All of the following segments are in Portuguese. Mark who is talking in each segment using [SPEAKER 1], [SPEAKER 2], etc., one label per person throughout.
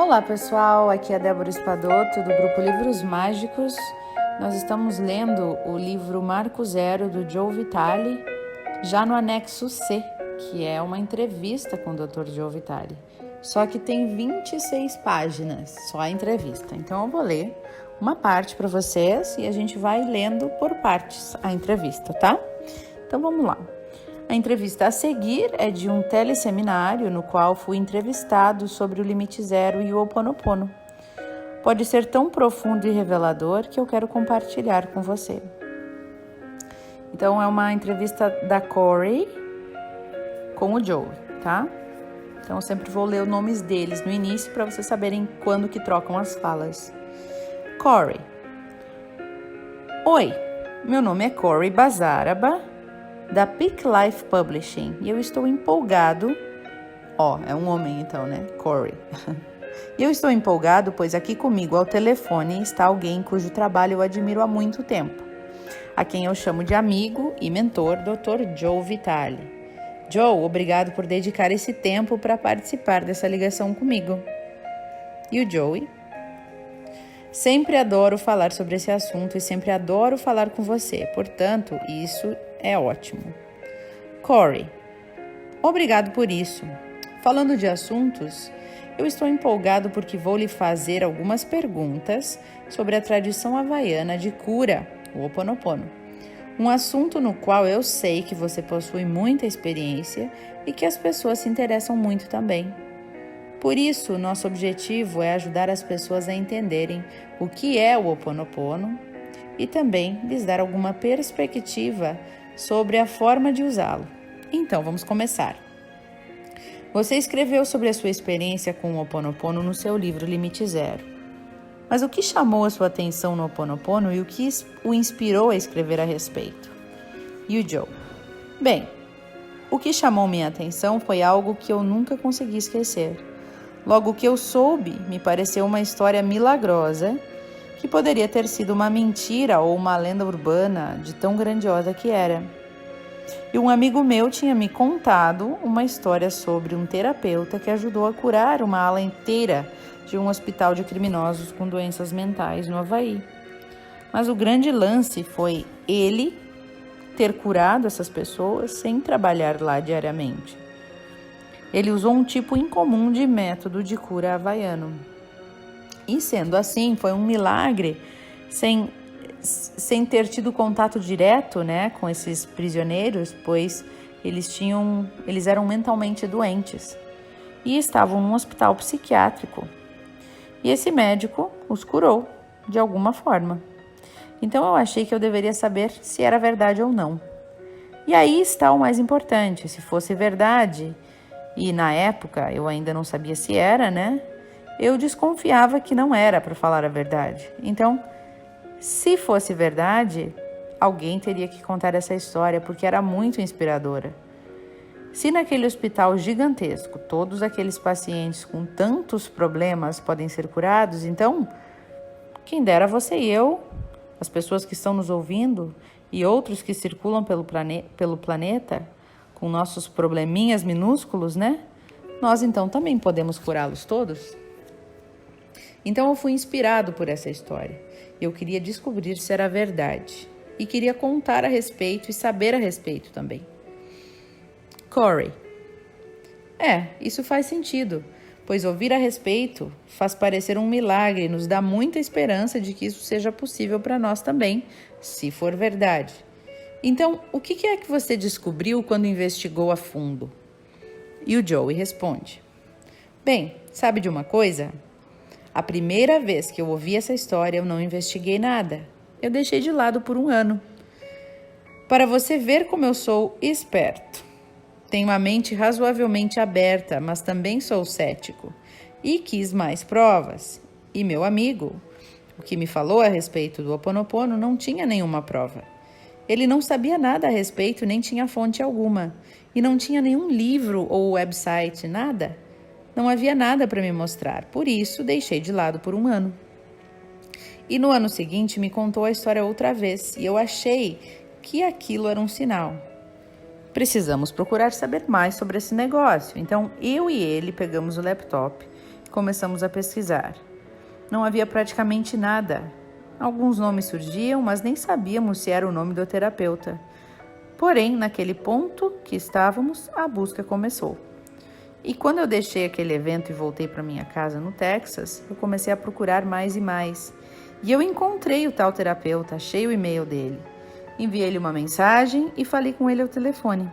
[SPEAKER 1] Olá pessoal, aqui é a Débora Espadoto do grupo Livros Mágicos. Nós estamos lendo o livro Marco Zero do Joe Vitale, já no anexo C, que é uma entrevista com o Dr. Joe Vitale. Só que tem 26 páginas, só a entrevista. Então eu vou ler uma parte para vocês e a gente vai lendo por partes a entrevista, tá? Então vamos lá. A entrevista a seguir é de um teleseminário no qual fui entrevistado sobre o limite zero e o Ho Oponopono. Pode ser tão profundo e revelador que eu quero compartilhar com você. Então é uma entrevista da Corey com o Joe, tá? Então eu sempre vou ler os nomes deles no início para vocês saberem quando que trocam as falas. Corey. Oi, meu nome é Corey Bazaraba, da Peak Life Publishing, e eu estou empolgado, é um homem então, né, Corey, e eu estou empolgado pois aqui comigo ao telefone está alguém cujo trabalho eu admiro há muito tempo, a quem eu chamo de amigo e mentor, Dr. Joe Vitale. Joe, obrigado por dedicar esse tempo para participar dessa ligação comigo. E o Joey? Sempre adoro falar sobre esse assunto e sempre adoro falar com você, portanto, isso é ótimo. Corey, obrigado por isso. Falando de assuntos, eu estou empolgado porque vou lhe fazer algumas perguntas sobre a tradição havaiana de cura, o Ho Oponopono. Um assunto no qual eu sei que você possui muita experiência e que as pessoas se interessam muito também. Por isso, nosso objetivo é ajudar as pessoas a entenderem o que é o Ho Oponopono e também lhes dar alguma perspectiva sobre a forma de usá-lo. Então, vamos começar. Você escreveu sobre a sua experiência com o Ho Oponopono no seu livro Limite Zero. Mas o que chamou a sua atenção no Ho Oponopono e o que o inspirou a escrever a respeito? E o Joe? Bem, o que chamou minha atenção foi algo que eu nunca consegui esquecer. Logo que eu soube, me pareceu uma história milagrosa que poderia ter sido uma mentira ou uma lenda urbana de tão grandiosa que era. E um amigo meu tinha me contado uma história sobre um terapeuta que ajudou a curar uma ala inteira de um hospital de criminosos com doenças mentais no Havaí. Mas o grande lance foi ele ter curado essas pessoas sem trabalhar lá diariamente. Ele usou um tipo incomum de método de cura havaiano. E sendo assim, foi um milagre sem ter tido contato direto, né, com esses prisioneiros, pois eles eram mentalmente doentes e estavam num hospital psiquiátrico. E esse médico os curou de alguma forma. Então eu achei que eu deveria saber se era verdade ou não. E aí está o mais importante, se fosse verdade, e na época eu ainda não sabia se era, né? Eu desconfiava que não era, para falar a verdade. Então, se fosse verdade, alguém teria que contar essa história, porque era muito inspiradora. Se naquele hospital gigantesco, todos aqueles pacientes com tantos problemas podem ser curados, então, quem dera você e eu, as pessoas que estão nos ouvindo e outros que circulam pelo planeta, com nossos probleminhas minúsculos, né? Nós então também podemos curá-los todos? Então eu fui inspirado por essa história. Eu queria descobrir se era verdade. E queria contar a respeito e saber a respeito também. Corey. Isso faz sentido, pois ouvir a respeito faz parecer um milagre e nos dá muita esperança de que isso seja possível para nós também, se for verdade. Então, o que é que você descobriu quando investigou a fundo? E o Joey responde. Bem, sabe de uma coisa? A primeira vez que eu ouvi essa história, eu não investiguei nada. Eu deixei de lado por 1 ano. Para você ver como eu sou esperto. Tenho a mente razoavelmente aberta, mas também sou cético. E quis mais provas. E meu amigo, o que me falou a respeito do Ho Oponopono, não tinha nenhuma prova. Ele não sabia nada a respeito, nem tinha fonte alguma. E não tinha nenhum livro ou website, nada. Não havia nada para me mostrar, por isso deixei de lado por 1 ano. E no ano seguinte me contou a história outra vez, e eu achei que aquilo era um sinal. Precisamos procurar saber mais sobre esse negócio. Então eu e ele pegamos o laptop começamos a pesquisar. Não havia praticamente nada. Alguns nomes surgiam, mas nem sabíamos se era o nome do terapeuta. Porém, naquele ponto que estávamos, a busca começou. E quando eu deixei aquele evento e voltei para minha casa no Texas, eu comecei a procurar mais e mais. E eu encontrei o tal terapeuta, achei o e-mail dele. Enviei-lhe uma mensagem e falei com ele ao telefone.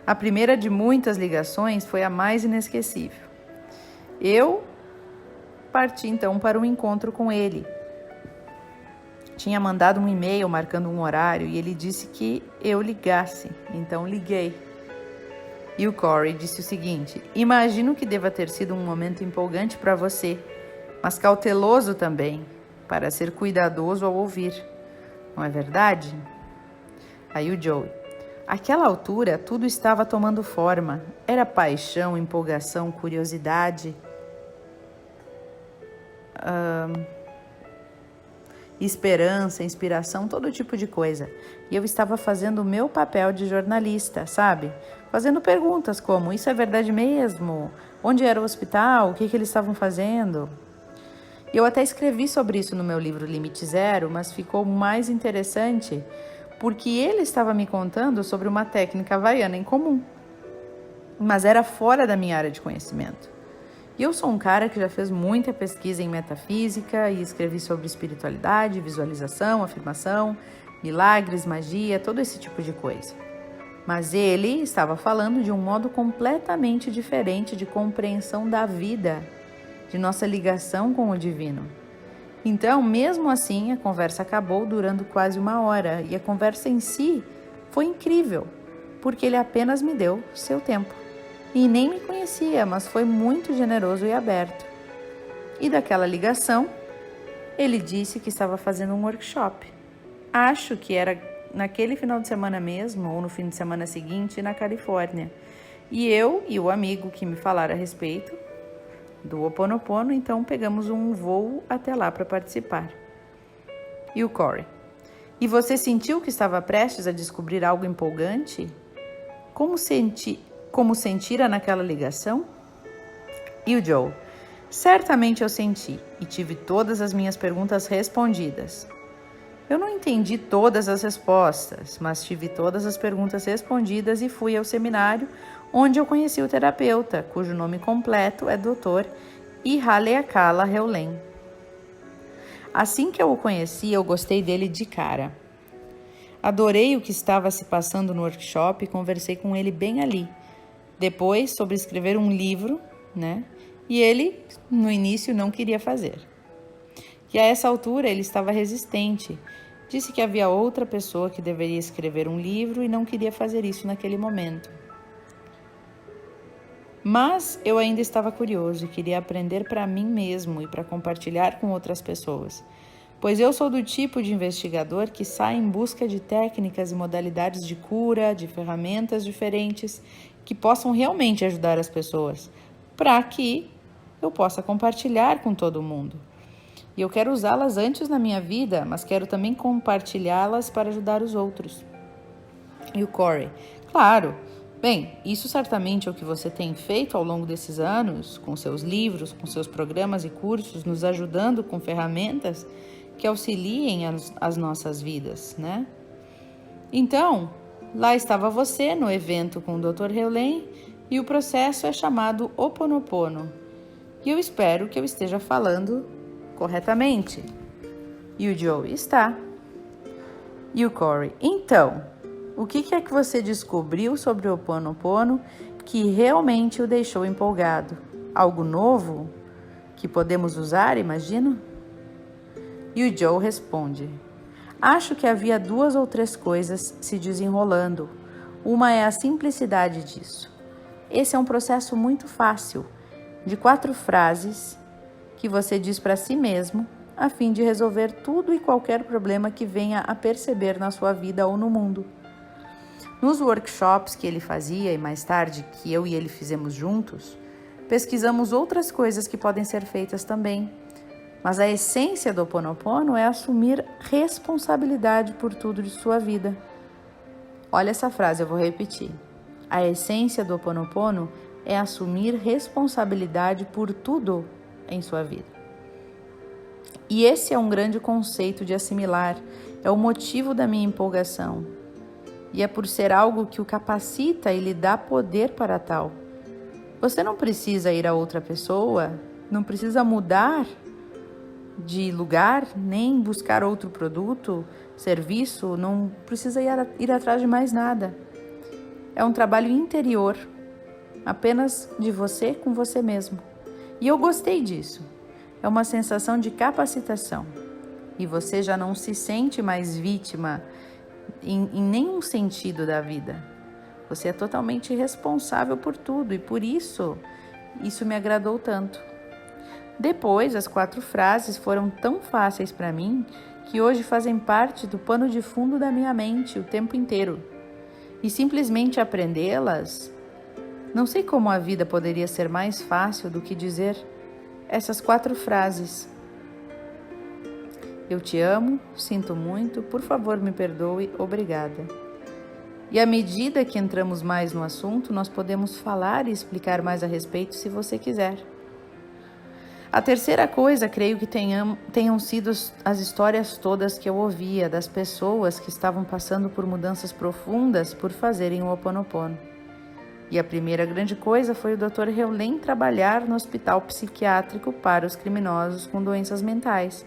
[SPEAKER 1] A primeira de muitas ligações foi a mais inesquecível. Eu parti então para um encontro com ele. Tinha mandado um e-mail marcando um horário e ele disse que eu ligasse, então liguei. E o Corey disse o seguinte: imagino que deva ter sido um momento empolgante para você, mas cauteloso também, para ser cuidadoso ao ouvir. Não é verdade? Aí o Joey: àquela altura tudo estava tomando forma. Era paixão, empolgação, curiosidade, esperança, inspiração, todo tipo de coisa. E eu estava fazendo o meu papel de jornalista, sabe? Fazendo perguntas como: isso é verdade mesmo? Onde era o hospital? O que eles estavam fazendo? E eu até escrevi sobre isso no meu livro Limite Zero, mas ficou mais interessante porque ele estava me contando sobre uma técnica havaiana em comum, mas era fora da minha área de conhecimento. E eu sou um cara que já fez muita pesquisa em metafísica e escrevi sobre espiritualidade, visualização, afirmação, milagres, magia, todo esse tipo de coisa. Mas ele estava falando de um modo completamente diferente de compreensão da vida, de nossa ligação com o divino. Então, mesmo assim, a conversa acabou durando quase 1 hora e a conversa em si foi incrível, porque ele apenas me deu seu tempo. E nem me conhecia, mas foi muito generoso e aberto. E daquela ligação, ele disse que estava fazendo um workshop. Acho que era naquele final de semana mesmo, ou no fim de semana seguinte, na Califórnia. E eu e o amigo que me falaram a respeito do Ho Oponopono, então pegamos um voo até lá para participar. E o Corey: e você sentiu que estava prestes a descobrir algo empolgante? Como sentira naquela ligação? E o Joe: certamente eu senti e tive todas as minhas perguntas respondidas. Eu não entendi todas as respostas, mas tive todas as perguntas respondidas e fui ao seminário onde eu conheci o terapeuta, cujo nome completo é Dr. Ihaleakala Heulen. Assim que eu o conheci, eu gostei dele de cara. Adorei o que estava se passando no workshop e conversei com ele bem ali. Depois, sobre escrever um livro, né? E ele, no início, não queria fazer. E a essa altura, ele estava resistente. Disse que havia outra pessoa que deveria escrever um livro e não queria fazer isso naquele momento. Mas eu ainda estava curioso e queria aprender para mim mesmo e para compartilhar com outras pessoas. Pois eu sou do tipo de investigador que sai em busca de técnicas e modalidades de cura, de ferramentas diferentes que possam realmente ajudar as pessoas, para que eu possa compartilhar com todo mundo. E eu quero usá-las antes na minha vida, mas quero também compartilhá-las para ajudar os outros. E o Corey: claro, bem, isso certamente é o que você tem feito ao longo desses anos, com seus livros, com seus programas e cursos, nos ajudando com ferramentas que auxiliem as nossas vidas, né? Então, lá estava você no evento com o Dr. Heulen e o processo é chamado Ho Oponopono. E eu espero que eu esteja falando corretamente. E o Joe: está. E o Corey: então, o que é que você descobriu sobre o Ho Oponopono que realmente o deixou empolgado? Algo novo que podemos usar, imagino? E o Joe responde: acho que havia 2 ou 3 coisas se desenrolando. Uma é a simplicidade disso. Esse é um processo muito fácil, de 4 frases que você diz para si mesmo, a fim de resolver tudo e qualquer problema que venha a perceber na sua vida ou no mundo. Nos workshops que ele fazia e mais tarde que eu e ele fizemos juntos, pesquisamos outras coisas que podem ser feitas também. Mas a essência do Ho Oponopono é assumir responsabilidade por tudo de sua vida. Olha essa frase, eu vou repetir. A essência do Ho Oponopono é assumir responsabilidade por tudo em sua vida. E esse é um grande conceito de assimilar, é o motivo da minha empolgação. E é por ser algo que o capacita e lhe dá poder para tal. Você não precisa ir a outra pessoa, não precisa mudar de lugar, nem buscar outro produto, serviço, não precisa ir atrás de mais nada. É um trabalho interior, apenas de você com você mesmo. E eu gostei disso. É uma sensação de capacitação. E você já não se sente mais vítima em nenhum sentido da vida. Você é totalmente responsável por tudo e por isso me agradou tanto. Depois, as 4 frases foram tão fáceis para mim que hoje fazem parte do pano de fundo da minha mente o tempo inteiro. E simplesmente aprendê-las, não sei como a vida poderia ser mais fácil do que dizer essas 4 frases. Eu te amo, sinto muito, por favor me perdoe, obrigada. E à medida que entramos mais no assunto, nós podemos falar e explicar mais a respeito se você quiser. A terceira coisa, creio que tenham sido as histórias todas que eu ouvia das pessoas que estavam passando por mudanças profundas por fazerem o Ho Oponopono. E a primeira grande coisa foi o Dr. Heulen trabalhar no hospital psiquiátrico para os criminosos com doenças mentais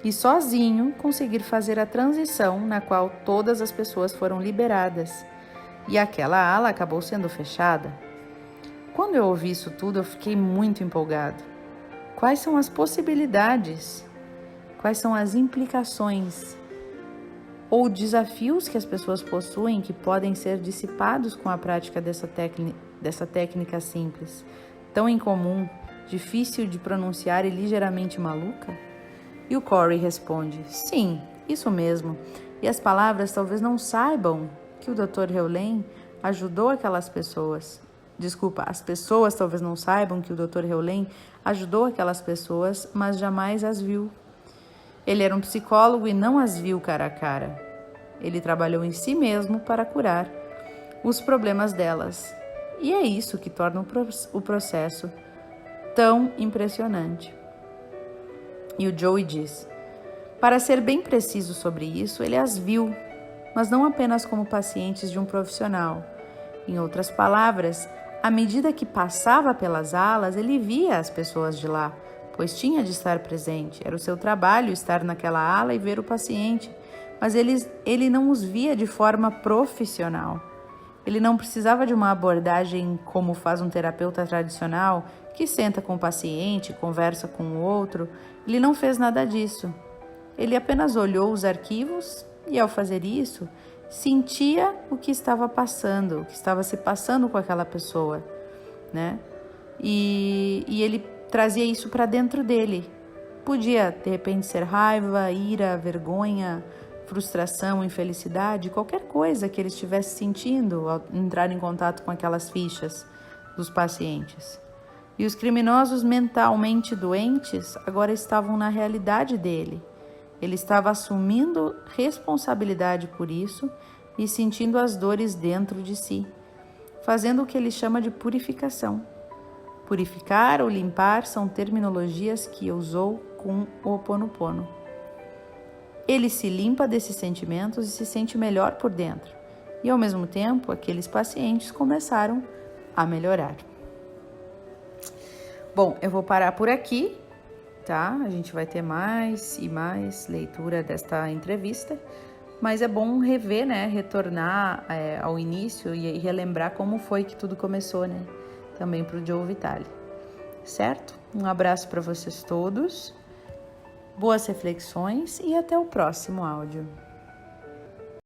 [SPEAKER 1] e sozinho conseguir fazer a transição na qual todas as pessoas foram liberadas. E aquela ala acabou sendo fechada. Quando eu ouvi isso tudo, eu fiquei muito empolgado. Quais são as possibilidades? Quais são as implicações ou desafios que as pessoas possuem que podem ser dissipados com a prática dessa técnica simples, tão incomum, difícil de pronunciar e ligeiramente maluca? E o Corey responde, sim, isso mesmo. E as palavras talvez não saibam que o Dr. Heulen ajudou aquelas pessoas. As pessoas talvez não saibam que o Dr. Heulen ajudou aquelas pessoas, mas jamais as viu. Ele era um psicólogo e não as viu cara a cara. Ele trabalhou em si mesmo para curar os problemas delas. E é isso que torna o processo tão impressionante. E o Joey diz, para ser bem preciso sobre isso, ele as viu, mas não apenas como pacientes de um profissional. Em outras palavras, à medida que passava pelas alas, ele via as pessoas de lá, pois tinha de estar presente. Era o seu trabalho estar naquela ala e ver o paciente, mas ele não os via de forma profissional. Ele não precisava de uma abordagem como faz um terapeuta tradicional, que senta com o paciente, conversa com o outro. Ele não fez nada disso. Ele apenas olhou os arquivos e, ao fazer isso, sentia o que estava passando, o que estava se passando com aquela pessoa, né? E ele trazia isso para dentro dele. Podia, de repente, ser raiva, ira, vergonha, frustração, infelicidade, qualquer coisa que ele estivesse sentindo ao entrar em contato com aquelas fichas dos pacientes. E os criminosos mentalmente doentes agora estavam na realidade dele. Ele estava assumindo responsabilidade por isso e sentindo as dores dentro de si, fazendo o que ele chama de purificação. Purificar ou limpar são terminologias que usou com o Ho Oponopono. Ele se limpa desses sentimentos e se sente melhor por dentro. E, ao mesmo tempo, aqueles pacientes começaram a melhorar. Bom, eu vou parar por aqui, tá? A gente vai ter mais e mais leitura desta entrevista, mas é bom rever, né? Retornar ao início e relembrar como foi que tudo começou, né? Também para o Joe Vitale, certo? Um abraço para vocês todos, boas reflexões e até o próximo áudio.